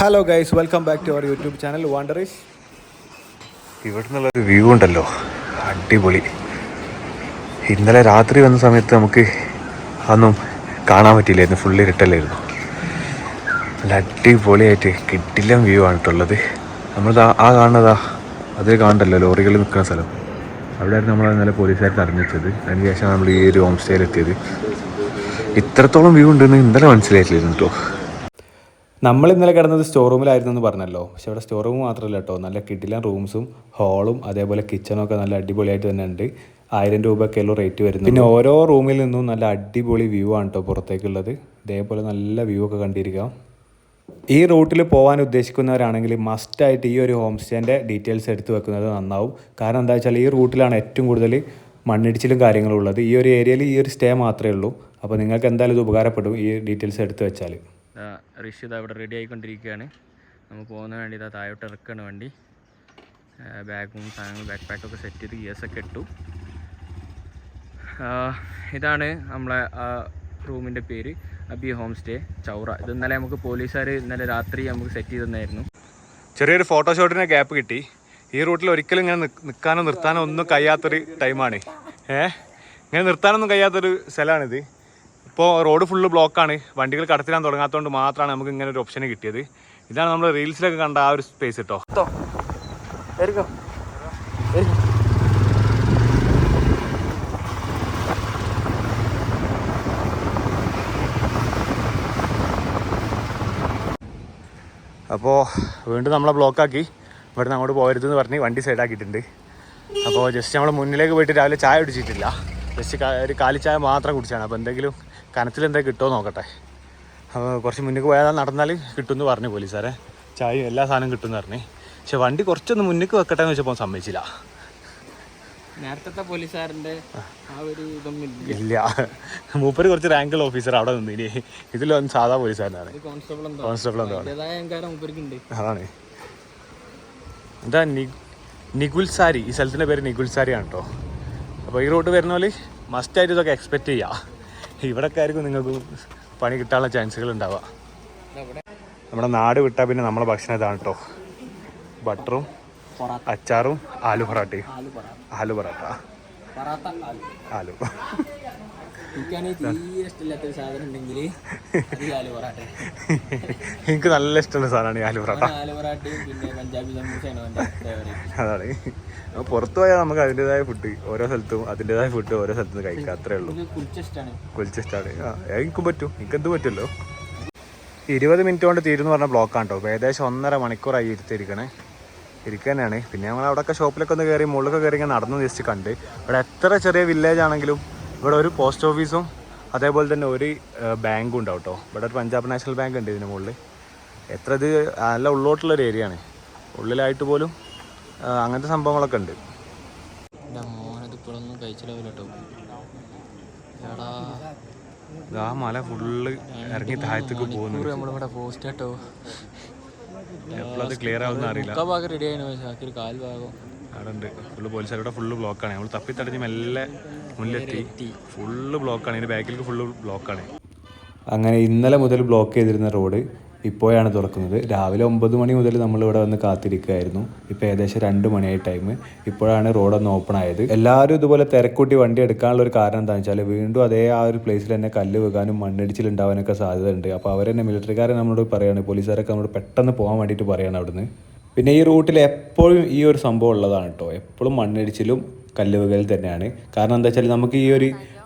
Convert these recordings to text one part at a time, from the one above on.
Hello guys, welcome back to our YouTube channel Wanderish. ഇവിടെ നിന്നുള്ളൊരു view ഉണ്ടല്ലോ, അടിപൊളി. ഇന്നലെ രാത്രി വന്ന സമയത്ത് നമുക്ക് അതൊന്നും കാണാൻ പറ്റിയില്ലായിരുന്നു, ഫുള്ള് ഇരുട്ടല്ലായിരുന്നു. നല്ല അടിപൊളിയായിട്ട് കിടിലൻ വ്യൂ ആണ് കേട്ടുള്ളത്. നമ്മളിതാ കാണുന്നതാ അത് കാണണ്ടല്ലോ, ലോറികൾ നിൽക്കുന്ന സ്ഥലം. അവിടെയായിരുന്നു നമ്മൾ ഇന്നലെ പോലീസുകാർക്ക് അറിഞ്ഞിച്ചത്. അതിന് ശേഷം നമ്മൾ ഈ ഒരു ഹോം സ്റ്റേയിലെത്തിയത്. ഇത്രത്തോളം വ്യൂ ഉണ്ടെന്ന് ഇന്നലെ മനസ്സിലായിട്ടില്ലായിരുന്നു കേട്ടോ. നമ്മൾ ഇന്നലെ കിടന്നത് സ്റ്റോർ റൂമിലായിരുന്നു എന്ന് പറഞ്ഞല്ലോ. പക്ഷെ അവിടെ സ്റ്റോർ റൂം മാത്രമല്ല കേട്ടോ, നല്ല കിടിലൻ റൂംസും ഹാളും അതേപോലെ കിച്ചണും ഒക്കെ നല്ല അടിപൊളിയായിട്ട് തന്നെ ഉണ്ട്. 1000 രൂപയൊക്കെയുള്ള റേറ്റ് വരുന്നത്. പിന്നെ ഓരോ റൂമിൽ നിന്നും നല്ല അടിപൊളി വ്യൂ ആണ് കേട്ടോ പുറത്തേക്കുള്ളത്. ഇതേപോലെ നല്ല വ്യൂ ഒക്കെ കണ്ടിരിക്കാം. ഈ റൂട്ടിൽ പോകാൻ ഉദ്ദേശിക്കുന്നവരാണെങ്കിൽ മസ്റ്റായിട്ട് ഈ ഒരു ഹോം സ്റ്റേൻ്റെ ഡീറ്റെയിൽസ് എടുത്ത് വെക്കുന്നത് നന്നാവും. കാരണം എന്താ വെച്ചാൽ ഈ റൂട്ടിലാണ് ഏറ്റവും കൂടുതൽ മണ്ണിടിച്ചിലും കാര്യങ്ങളും ഉള്ളത്. ഈ ഒരു ഏരിയയിൽ ഈ ഒരു സ്റ്റേ മാത്രമേ ഉള്ളൂ. അപ്പോൾ നിങ്ങൾക്ക് എന്തായാലും ഇത് ഉപകാരപ്പെടും ഈ ഡീറ്റെയിൽസ് എടുത്ത് വെച്ചാൽ. ഋഷി ഇവിടെ റെഡി ആയിക്കൊണ്ടിരിക്കുകയാണ്. നമുക്ക് പോകുന്ന വേണ്ടി താഴോട്ട് ഇറക്കുകയാണ് വണ്ടി. ബാഗും സാധനങ്ങളും ബാക്ക് പാക്കൊക്കെ സെറ്റ് ചെയ്ത് ഗിയേഴ്സൊക്കെ ഇട്ടു. ഇതാണ് നമ്മളെ റൂമിൻ്റെ പേര്, അബി ഹോം സ്റ്റേ ചൗറ. ഇത് ഇന്നലെ നമുക്ക് പോലീസുകാർ ഇന്നലെ രാത്രി നമുക്ക് സെറ്റ് ചെയ്ത് തന്നായിരുന്നു. ചെറിയൊരു ഫോട്ടോഷൂട്ടിന് ഗ്യാപ്പ് കിട്ടി. ഈ റൂട്ടിൽ ഒരിക്കലും ഇങ്ങനെ നിൽക്കാനോ നിർത്താനോ ഒന്നും കഴിയാത്തൊരു ടൈമാണ്. ഇങ്ങനെ നിർത്താനൊന്നും കഴിയാത്തൊരു സ്ഥലമാണിത്. ഇപ്പോൾ റോഡ് ഫുള്ള് ബ്ലോക്കാണ്. വണ്ടികൾ കടത്തിടാൻ തുടങ്ങാത്തതുകൊണ്ട് മാത്രമാണ് നമുക്ക് ഇങ്ങനെ ഒരു ഓപ്ഷൻ കിട്ടിയത്. ഇതാണ് നമ്മൾ റീൽസിലൊക്കെ കണ്ട ആ ഒരു സ്പേസ് കേട്ടോ. അപ്പോൾ വീണ്ടും നമ്മളെ ബ്ലോക്കാക്കി. ഇവിടുന്ന് അങ്ങോട്ട് പോകരുതെന്ന് പറഞ്ഞ് വണ്ടി സൈഡാക്കിയിട്ടുണ്ട്. അപ്പോൾ ജസ്റ്റ് നമ്മൾ മുന്നിലേക്ക് പോയിട്ട് രാവിലെ ചായ കുടിച്ചിട്ടില്ല. ജസ്റ്റ് ഒരു കാലിച്ചായ മാത്രം കുടിച്ചാണ്. അപ്പോൾ എന്തെങ്കിലും കനത്തിലെന്തെങ്കിലും കിട്ടുമോ നോക്കട്ടെ. അപ്പോൾ കുറച്ച് മുന്നിലേക്ക് പോയാൽ നടന്നാൽ കിട്ടുമെന്ന് പറഞ്ഞു പോലീസുകാരെ. ചായയും എല്ലാ സാധനവും കിട്ടുമെന്ന് പറഞ്ഞ്. പക്ഷെ വണ്ടി കുറച്ചൊന്ന് മുന്നിലേക്ക് വെക്കട്ടെ എന്ന് വെച്ചപ്പോൾ സമ്മതിച്ചില്ല. നേരത്തെ പോലീസുകാരൻ്റെ ആ ഒരു ഇതൊന്നും ഇല്ല. മൂപ്പര് കുറച്ച് റാങ്കുള്ള ഓഫീസർ അവിടെ നിന്ന്. ഇനി ഇതിലൊന്നും സാധാ പോലീസുകാരനാണ്. കോൺസ്റ്റബിൾ എന്താണ് അതാണ്. എന്താ നിഗുൽസാരി, ഈ സ്ഥലത്തിൻ്റെ പേര് നിഗുൽസാരിയാണ് കേട്ടോ. അപ്പോൾ ഈ റൂട്ട് വരുന്ന പോലെ മസ്റ്റായിട്ട് ഇതൊക്കെ എക്സ്പെക്റ്റ് ചെയ്യുക. ഇവിടെയൊക്കെ ആയിരിക്കും നിങ്ങൾക്ക് പണി കിട്ടാനുള്ള ചാൻസുകൾ ഉണ്ടാവുക. നമ്മുടെ നാട് വിട്ടാൽ പിന്നെ നമ്മളെ ഭക്ഷണം ഇതാണ് കേട്ടോ. ബട്ടറും അച്ചാറും ആലു പൊറാട്ടയും. ആലു പൊറാട്ട, ആലു. എനിക്ക് നല്ല ഇഷ്ടമുള്ള സാധനമാണ് ഈ ആലു പൊറാട്ട. അതാണ്. പുറത്തു പോയാൽ നമുക്ക് അതിൻ്റെതായ ഫുഡ് ഓരോ സ്ഥലത്തും അതിൻ്റെതായ ഫുഡ് ഓരോ സ്ഥലത്തും കഴിക്കാം, അത്രേ ഉള്ളൂ. കുളിച്ചിഷ്ടാണ്. എനിക്കും പറ്റും, എനിക്കെന്ത് പറ്റുമല്ലോ. 20 മിനിറ്റ് കൊണ്ട് തീരുമെന്ന് പറഞ്ഞ ബ്ലോക്കാണ് കേട്ടോ. അപ്പോൾ ഏകദേശം 1.5 മണിക്കൂറായി ഇരിക്കുക തന്നെയാണ്. പിന്നെ ഞങ്ങൾ അവിടെയൊക്കെ ഷോപ്പിലൊക്കെ ഒന്ന് കയറി മുകളിലൊക്കെ കയറി ഇങ്ങനെ നടന്ന് ജസ്റ്റ് കണ്ട്. ഇവിടെ എത്ര ചെറിയ വില്ലേജ് ആണെങ്കിലും ഇവിടെ ഒരു പോസ്റ്റ് ഓഫീസും അതേപോലെ തന്നെ ഒരു ബാങ്കും ഉണ്ടാവും കേട്ടോ. ഇവിടെ ഒരു പഞ്ചാബ് നാഷണൽ ബാങ്ക് ഉണ്ട് ഇതിന് മുകളിൽ. ഇത് നല്ല ഉള്ളോട്ടുള്ളൊരു ഏരിയ ആണ്. ഉള്ളിലായിട്ട് പോലും അങ്ങനത്തെ സംഭവങ്ങളൊക്കെ ഉണ്ട്. ആ മല ഫുള്ള് ഇറങ്ങി താഴത്തേക്ക് പോകുന്നു. എപ്പോഴത് ക്ലിയർ ആവുന്ന അറിയില്ല. അവിടെ ഉണ്ട് ഫുള്ള് പോലീസുകാരുടെ ഫുള്ള് ബ്ലോക്കാണ്. നമ്മൾ തപ്പിത്തടഞ്ഞ് മെല്ലെ മുന്നിലെത്തി. ഫുള്ള് ബ്ലോക്കാണ്. ഇതിൻ്റെ ബാക്കിലേക്ക് ഫുള്ള് ബ്ലോക്കാണ്. അങ്ങനെ ഇന്നലെ മുതൽ ബ്ലോക്ക് ചെയ്തിരുന്ന റോഡ് ഇപ്പോഴാണ് തുറക്കുന്നത്. രാവിലെ 9 മണി മുതൽ നമ്മളിവിടെ വന്ന് കാത്തിരിക്കുകയായിരുന്നു. ഇപ്പോൾ ഏകദേശം 2 മണിയായി ടൈം. ഇപ്പോഴാണ് റോഡൊന്ന് ഓപ്പൺ ആയത്. എല്ലാവരും ഇതുപോലെ തിരക്കൂട്ടി വണ്ടി എടുക്കാനുള്ള ഒരു കാരണം എന്താണെന്ന് വെച്ചാൽ വീണ്ടും അതേ ആ ഒരു പ്ലേസിൽ തന്നെ കല്ല് വെക്കാനും മണ്ണിടിച്ചിലുണ്ടാവാനൊക്കെ സാധ്യതയുണ്ട്. അപ്പോൾ അവർ തന്നെ മിലിറ്ററിക്കാരെ നമ്മളോട് പറയുകയാണ്, പോലീസുകാരൊക്കെ നമ്മളോട് പെട്ടെന്ന് പോകാൻ വേണ്ടിയിട്ട് പറയുകയാണ് അവിടുന്ന്. പിന്നെ ഈ റൂട്ടിൽ എപ്പോഴും ഈ ഒരു സംഭവം ഉള്ളതാണ് കേട്ടോ. എപ്പോഴും മണ്ണിടിച്ചിലും കല്ല് വെക്കൽ തന്നെയാണ്. കാരണം എന്താ വെച്ചാൽ നമുക്ക് ഈ ഒരു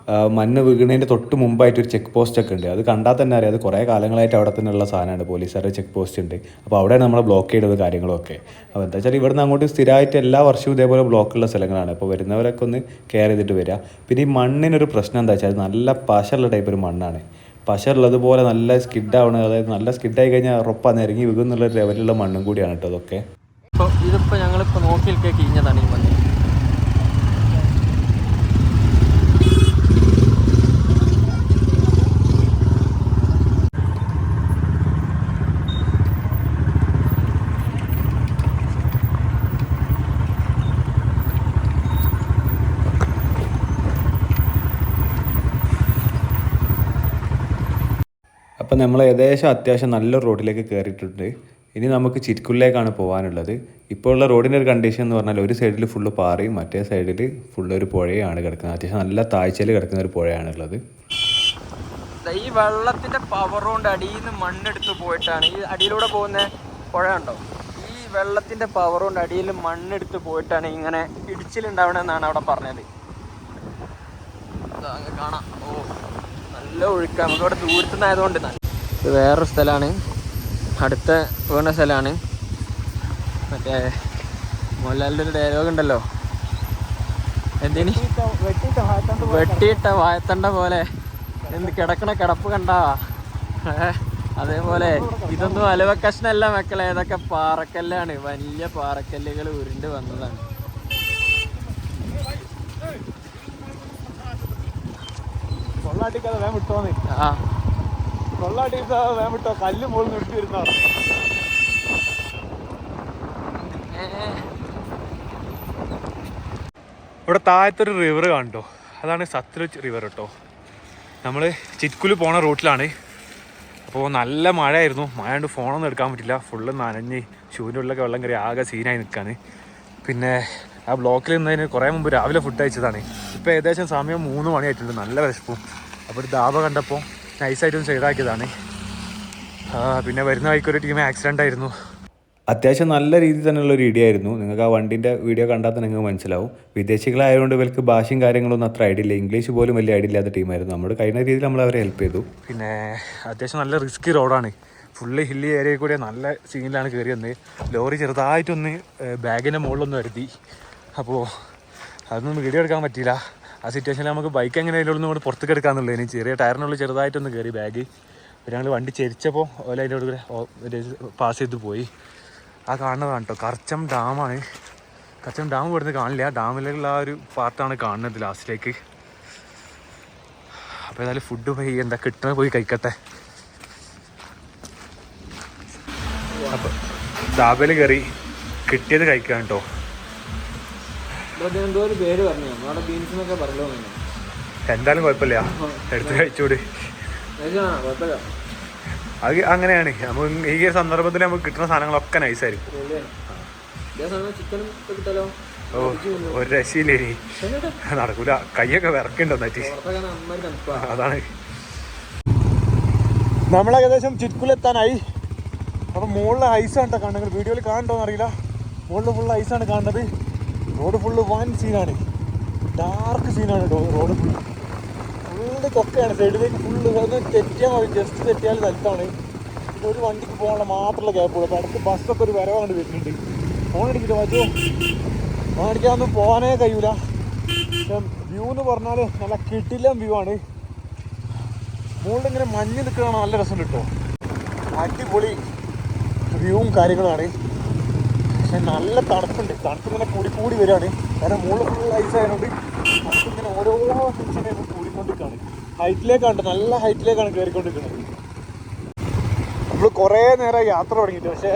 മണ്ണ് വീണതിൻ്റെ തൊട്ട് മുമ്പായിട്ടൊരു ചെക്ക് പോസ്റ്റ് ഒക്കെ ഉണ്ട്. അത് കണ്ടാൽ തന്നെ അറിയാം, അത് കുറേ കാലങ്ങളായിട്ട് അവിടെ തന്നെ ഉള്ള സാധനമാണ്. പോലീസുകാരുടെ ചെക്ക് പോസ്റ്റ് ഉണ്ട്. അപ്പോൾ അവിടെയാണ് നമ്മൾ ബ്ലോക്ക് ചെയ്തത് കാര്യങ്ങളൊക്കെ. അപ്പോൾ എന്താ വെച്ചാൽ ഇവിടുന്ന് അങ്ങോട്ട് സ്ഥിരമായിട്ട് എല്ലാ വർഷവും ഇതേപോലെ ബ്ലോക്കുള്ള സ്ഥലങ്ങളാണ്. അപ്പോൾ വരുന്നവരൊക്കെ ഒന്ന് കെയർ ചെയ്തിട്ട് വരിക. പിന്നെ ഈ മണ്ണിനൊരു പ്രശ്നം എന്താ വെച്ചാൽ നല്ല പശയുള്ള ടൈപ്പ് ഒരു മണ്ണാണ്. പശ ഉള്ളതുപോലെ നല്ല സ്കിഡാവണം, അതായത് നല്ല സ്കിഡായി കഴിഞ്ഞാൽ ഉറപ്പാണ് ഇറങ്ങി വീകുന്നുള്ള ലെവലുള്ള മണ്ണും കൂടിയാണ് കേട്ടോ അതൊക്കെ. അപ്പോൾ ഇതിപ്പോൾ ഞങ്ങളിപ്പോൾ നോക്കിയിട്ടേ കഴിഞ്ഞതാണ് ഈ മണ്ണ്. അപ്പോൾ നമ്മൾ ഏകദേശം അത്യാവശ്യം നല്ലൊരു റോഡിലേക്ക് കയറിയിട്ടുണ്ട്. ഇനി നമുക്ക് ചിറ്റ്കുളിലേക്കാണ് പോകാനുള്ളത്. ഇപ്പോൾ ഉള്ള റോഡിൻ്റെ ഒരു കണ്ടീഷൻ എന്ന് പറഞ്ഞാൽ ഒരു സൈഡിൽ ഫുള്ള് പാറയും മറ്റേ സൈഡിൽ ഫുള്ള് ഒരു പുഴയാണ് കിടക്കുന്നത്. അത്യാവശ്യം നല്ല താഴ്ചയിൽ കിടക്കുന്ന ഒരു പുഴയാണുള്ളത്. ഈ വെള്ളത്തിൻ്റെ പവർ കൊണ്ട് അടിയിൽ നിന്ന് മണ്ണെടുത്ത് പോയിട്ടാണ് ഈ അടിയിലൂടെ പോകുന്ന പുഴ ഉണ്ടോ, ഈ വെള്ളത്തിൻ്റെ പവർ കൊണ്ട് അടിയിൽ മണ്ണെടുത്ത് പോയിട്ടാണ് ഇങ്ങനെ ഇടിച്ചിലുണ്ടാവണമെന്നാണ് അവിടെ പറഞ്ഞത്. കാണാം. ഓ നല്ല ഒഴുക്ക്. നമുക്കവിടെ ദൂരത്തു നിന്നായതുകൊണ്ട് ഇത് വേറൊരു സ്ഥലമാണ്, അടുത്ത വീണ സ്ഥലമാണ്. മറ്റേ മോഹൻലാലിൻ്റെ ഒരു ഡയലോഗ് ഉണ്ടല്ലോ, എന്തിന് വെട്ടിയിട്ട വായത്തണ്ട പോലെ എന്ത് കിടക്കണ കിടപ്പ് കണ്ടാ. അതേപോലെ ഇതൊന്നും അലുവ കഷ്ണല്ല മക്കളെ, ഇതൊക്കെ പാറക്കല്ലാണ്, വലിയ പാറക്കല്ലുകൾ ഉരുണ്ട് വന്നതാണ്. ആ കല്ല് മുകളിൽ നിർത്തി വരുന്ന ഇവിടെ താഴത്തൊരു റിവർ കാണട്ടോ, അതാണ് സത്ലജ് റിവർ കേട്ടോ. നമ്മൾ ചിറ്റ്കുല് പോണ റൂട്ടിലാണ്. അപ്പോൾ നല്ല മഴയായിരുന്നു, മഴ കൊണ്ട് ഫോണൊന്നും എടുക്കാൻ പറ്റില്ല, ഫുള്ള് നനഞ്ഞ് ഷൂവിൻ്റെ ഉള്ളിലൊക്കെ വെള്ളം കയറി ആകെ സീനായി നിൽക്കുകയാണ്. പിന്നെ ആ ബ്ലോക്കിൽ നിന്നതിന് കുറേ മുമ്പ് രാവിലെ ഫുഡ് കഴിച്ചതാണ്. ഇപ്പോൾ ഏകദേശം സമയം 3 മണിയായിട്ടുണ്ട്, നല്ല വിശപ്പും. അപ്പോൾ ഒരു ധാബ കണ്ടപ്പോൾ നൈസായിട്ടൊന്ന് സൈഡാക്കിയതാണ്. പിന്നെ വരുന്ന വഴിക്കൊരു ടീം ആക്സിഡൻ്റ് ആയിരുന്നു. അത്യാവശ്യം നല്ല രീതിയിൽ തന്നെയുള്ള ഒരു ഇടിയായിരുന്നു. നിങ്ങൾക്ക് ആ വണ്ടിൻ്റെ വീഡിയോ കണ്ടാൽ തന്നെ നിങ്ങൾക്ക് മനസ്സിലാവും. വിദേശികളായതുകൊണ്ട് ഇവർക്ക് ഭാഷയും കാര്യങ്ങളൊന്നും അത്ര ഐഡിയ ഇല്ല, ഇംഗ്ലീഷ് പോലും വലിയ ഐഡിയ ഇല്ലാത്ത ടീമായിരുന്നു. നമ്മുടെ കഴിഞ്ഞ രീതിയിൽ നമ്മൾ അവരെ ഹെൽപ്പ് ചെയ്തു. പിന്നെ അത്യാവശ്യം നല്ല റിസ്കി റോഡാണ്, ഫുള്ള് ഹില്ലി ഏരിയയിൽ കൂടെ നല്ല സീനിലാണ് കയറി വന്നത്. ലോറി ചെറുതായിട്ടൊന്ന് ബാഗിൻ്റെ മുകളിലൊന്ന് വരുത്തി, അപ്പോൾ അതൊന്നും വീഡിയോ എടുക്കാൻ പറ്റിയില്ല. ആ സിറ്റുവേഷനിൽ നമുക്ക് ബൈക്ക് എങ്ങനെയായാലും ഒന്നും കൂടെ പുറത്തേക്ക് എടുക്കാമെന്നുള്ളത്. ഇനി ചെറിയ ടയറിനുള്ളിൽ ചെറുതായിട്ടൊന്ന് കയറി ബാഗ്. പിന്നെ ഞങ്ങൾ വണ്ടി ചെരിച്ചപ്പോൾ ഓല അതിൻ്റെ കൂടെ പാസ് ചെയ്ത് പോയി. ആ കാണുന്നതാണ് കേട്ടോ കർച്ചം ഡാമാണ്. കർച്ചം ഡാം ഇവിടുന്ന് കാണില്ല, ഡാമിലുള്ള ആ ഒരു പാർട്ടാണ് കാണുന്നത് ലാസ്റ്റിലേക്ക്. അപ്പോൾ ഏതായാലും ഫുഡ് പോയി എന്താ കിട്ടുന്നത് പോയി കഴിക്കട്ടെ. അപ്പോൾ ധാബയിൽ കയറി കിട്ടിയത് കഴിക്കാം കേട്ടോ. എന്തോ ഒരു പേര് പറഞ്ഞു, നമ്മുടെ ബീൻസ് എന്നൊക്കെ പറഞ്ഞോ. എന്തായാലും കുഴപ്പമില്ല, എടുത്ത് കഴിച്ചോട്. കുഴപ്പമില്ല, അത് അങ്ങനെയാണ്. നമുക്ക് ഈ ഒരു സന്ദർഭത്തിൽ നമുക്ക് കിട്ടുന്ന സാധനങ്ങളൊക്കെ നൈസായിരിക്കും. ഓ ഒരു രക്ഷയില്ലേ, നടക്കൂല, കൈയൊക്കെ വിറക്കുണ്ടോ എന്നിട്ട്. അതാണ് നമ്മളേകദേശം ചിറ്റ്കുലെത്താനായി. അപ്പം മുകളിൽ ഐസാണ് കേട്ടോ കാണുന്നത്, വീഡിയോയിൽ കാണണ്ടോന്ന് അറിയില്ല. മുകളിൽ ഫുള്ള് ഐസാണ് കാണുന്നത്. റോഡ് ഫുള്ള് വൻ സീനാണ്, ഡാർക്ക് സീനാണ് കേട്ടോ. റോഡ് ഫുള്ള് കൊക്കയാണ്, സൈഡിലേക്ക് ഫുള്ള് ഒന്ന് തെറ്റിയാൽ മതി, ജസ്റ്റ് തെറ്റിയാൽ സ്ഥലത്താണ്. പിന്നെ ഒരു വണ്ടിക്ക് പോകാനുള്ള മാത്രമുള്ള ഗ്യാപ്പുള്ളൂ. അപ്പോൾ അടുത്ത് ബസ്സൊക്കെ ഒരു വരവാണ്ട് വരുന്നുണ്ട്. ഫോൺ അടിക്കില്ല മറ്റോ, ഫോൺ അടിക്കാനൊന്നും പോകാനേ കഴിയൂല. പക്ഷെ വ്യൂ എന്ന് പറഞ്ഞാൽ നല്ല കിടിലം വ്യൂ ആണ്. മുകളിൽ ഇങ്ങനെ മഞ്ഞ് നിൽക്കണതാണ്, നല്ല രസം കിട്ടോ, അടിപൊളി വ്യൂവും കാര്യങ്ങളാണ്. പക്ഷെ നല്ല തണുപ്പുണ്ട്, തണുപ്പിങ്ങനെ കൂടി വരികയാണ്. കാരണം മുകളിൽ ഫുൾ ഐസ് ആയതുകൊണ്ട് തണുപ്പിങ്ങനെ ഓരോ സെക്ഷനെ കൂടിക്കൊണ്ടിരിക്കുകയാണ്. ഹൈറ്റിലേക്കാണ്, നല്ല ഹൈറ്റിലേക്കാണ് കയറിക്കൊണ്ടിരിക്കുന്നത്. നമ്മൾ കുറേ നേരം യാത്ര തുടങ്ങിയിട്ട്, പക്ഷേ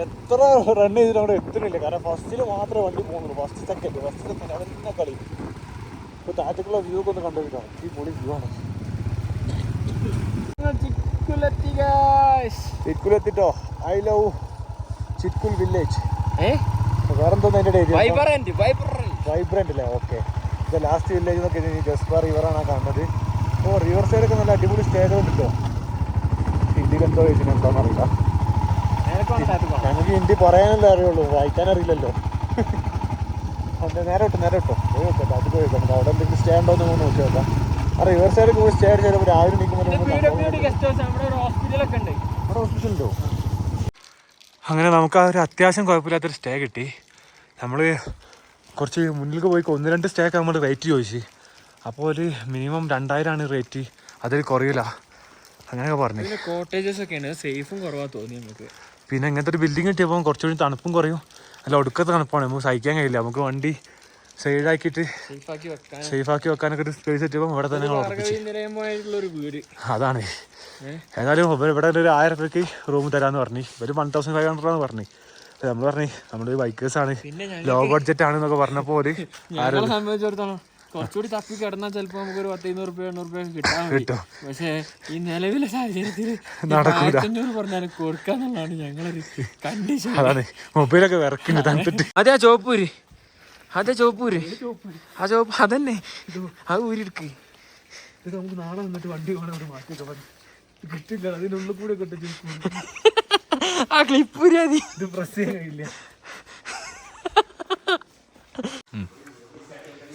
എത്ര റൺ ചെയ്തിട്ട് അവിടെ എത്തുന്നില്ല. കാരണം ഫസ്റ്റിൽ മാത്രമേ വണ്ടി പോകുന്നുള്ളൂ, ഫസ്റ്റ് സെക്കൻഡ് അതെന്നെ കളി. ഇപ്പോൾ താഴത്തേക്കുള്ള വ്യൂ ഒക്കെ ഒന്ന് കണ്ടുപിടിക്കാം, ഈ പൊളി വ്യൂ ആണ്. ചിറ്റ്കുലെത്തിട്ടോ, ഐ ലവ് ചിറ്റ്കുൽ വില്ലേജ്. വേറെന്തോന്ന് അതിൻ്റെ ഏരിയ വൈബ്രന്റ് അല്ലേ? ഓക്കെ, ഇത് ലാസ്റ്റ് വില്ലേജ് എന്നൊക്കെ ജസ്ബാർ റിവറാണ് കാണുന്നത്. അപ്പോൾ റിവർ സൈഡൊക്കെ നല്ല അടിപൊളി സ്റ്റേജ് കിട്ടോ. ഹിന്ദിയിൽ എന്തോ ചോദിച്ചിട്ട് എന്താണെന്ന് അറിയില്ല. ഞങ്ങൾക്ക് ഹിന്ദി പറയാനല്ലേ അറിയുള്ളൂ, വായിക്കാൻ അറിയില്ലല്ലോ. അതെ, നേരെ വിട്ടോ പോയി വെക്കട്ടെ, അത് പോയി വെക്കണം. അവിടെ എന്തെങ്കിലും സ്റ്റേ ഉണ്ടോ എന്ന് നോക്കി നോക്കാം. ആ റിവർ സൈഡ് പോയി സ്റ്റേ ചെയ്തപ്പോൾ രാവിലെ ഹോസ്പിറ്റലുണ്ടോ? അങ്ങനെ നമുക്ക് ആ ഒരു അത്യാവശ്യം കുഴപ്പമില്ലാത്തൊരു സ്റ്റേ കിട്ടി. നമ്മൾ കുറച്ച് മുന്നിലേക്ക് പോയി 1-2 സ്റ്റേ ഒക്കെ നമ്മൾ റേറ്റ് ചോദിച്ചു. അപ്പോൾ ഒരു മിനിമം 2000 റേറ്റ്, അതിൽ കുറയില്ല അങ്ങനെയൊക്കെ പറഞ്ഞു. കോട്ടേജസ് ഒക്കെയാണ്, സേഫും കുറവാ തോന്നി നമുക്ക്. പിന്നെ ഇങ്ങനത്തെ ഒരു ബിൽഡിംഗ് കിട്ടിയപ്പോൾ കുറച്ചുകൂടി തണുപ്പും കുറയും. അല്ല ഒടുക്കത്തെ തണുപ്പാണ്, നമുക്ക് സഹിക്കാൻ കഴിയില്ല. നമുക്ക് വണ്ടി സൈഡാക്കിയിട്ട് സേഫാക്കി വെക്കാനൊക്കെ ഒരു സ്പേസ് കിട്ടിയപ്പോൾ ഇവിടെ തന്നെ വീട്. അതാണ്. ഏതായാലും ഇവിടെ ഒരു 1000 രൂപയ്ക്ക് റൂം തരാമെന്ന് പറഞ്ഞു. ഇവർ 1500 പറഞ്ഞു. നമ്മൾ പറഞ്ഞു നമ്മളൊരു ബൈക്കേഴ്സാണ്, ലോ ബഡ്ജറ്റ് ആണെന്നൊക്കെ പറഞ്ഞപ്പോൾ ഒരു സംബന്ധിച്ചിടത്തോളം കുറച്ചുകൂടി തപ്പി കിടന്നാൽ ചിലപ്പോൾ നമുക്കൊരു 10-200 800 കിട്ടാൻ പറ്റും. പക്ഷേ ഈ നിലവിലെ സാഹചര്യത്തിൽ 1500 പറഞ്ഞാൽ കൊടുക്കാന്നുള്ളതാണ് ഞങ്ങളൊരു കണ്ടീഷൻ. അതാണ് മൊബൈലൊക്കെ വിറക്കുന്നു തണുത്തിട്ട്. അതെ ചോപ്പൂര്, അതെ ചോപ്പൂര്, ആ ചോപ്പ് അതന്നെ, അത് ഊരിയെടുക്ക്. ഇത് നമുക്ക് നാളെ വന്നിട്ട് വണ്ടി പോകണം മാറ്റി കിട്ടില്ല, അതിനുള്ളിൽ കൂടെ കിട്ടും. ആ ക്ലിപ്പൂരി മതി, ഇത് പ്രസ് ചെയ്യാൻ കഴിയില്ല.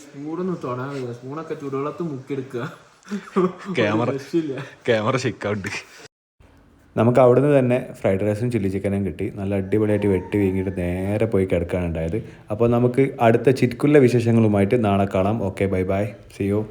സ്പൂണൊന്നും തൊടാൻ കഴിയില്ല, സ്പൂണൊക്കെ ചുടുവെള്ളത്ത് മുക്കിയെടുക്കുക. ക്യാമറ ഷെയ്ക്കാവുണ്ട്. നമുക്ക് അവിടുന്ന് തന്നെ ഫ്രൈഡ് റൈസും ചില്ലി ചിക്കനും കിട്ടി. നല്ല അടിപൊളിയായിട്ട് വെട്ടി വീങ്ങിയിട്ട് നേരെ പോയി കിടക്കാനുണ്ടായത്. അപ്പോൾ നമുക്ക് അടുത്ത ചിറ്റ്കുല്ല വിശേഷങ്ങളുമായിട്ട് നാളെ കാണാം. Okay, bye bye, see U.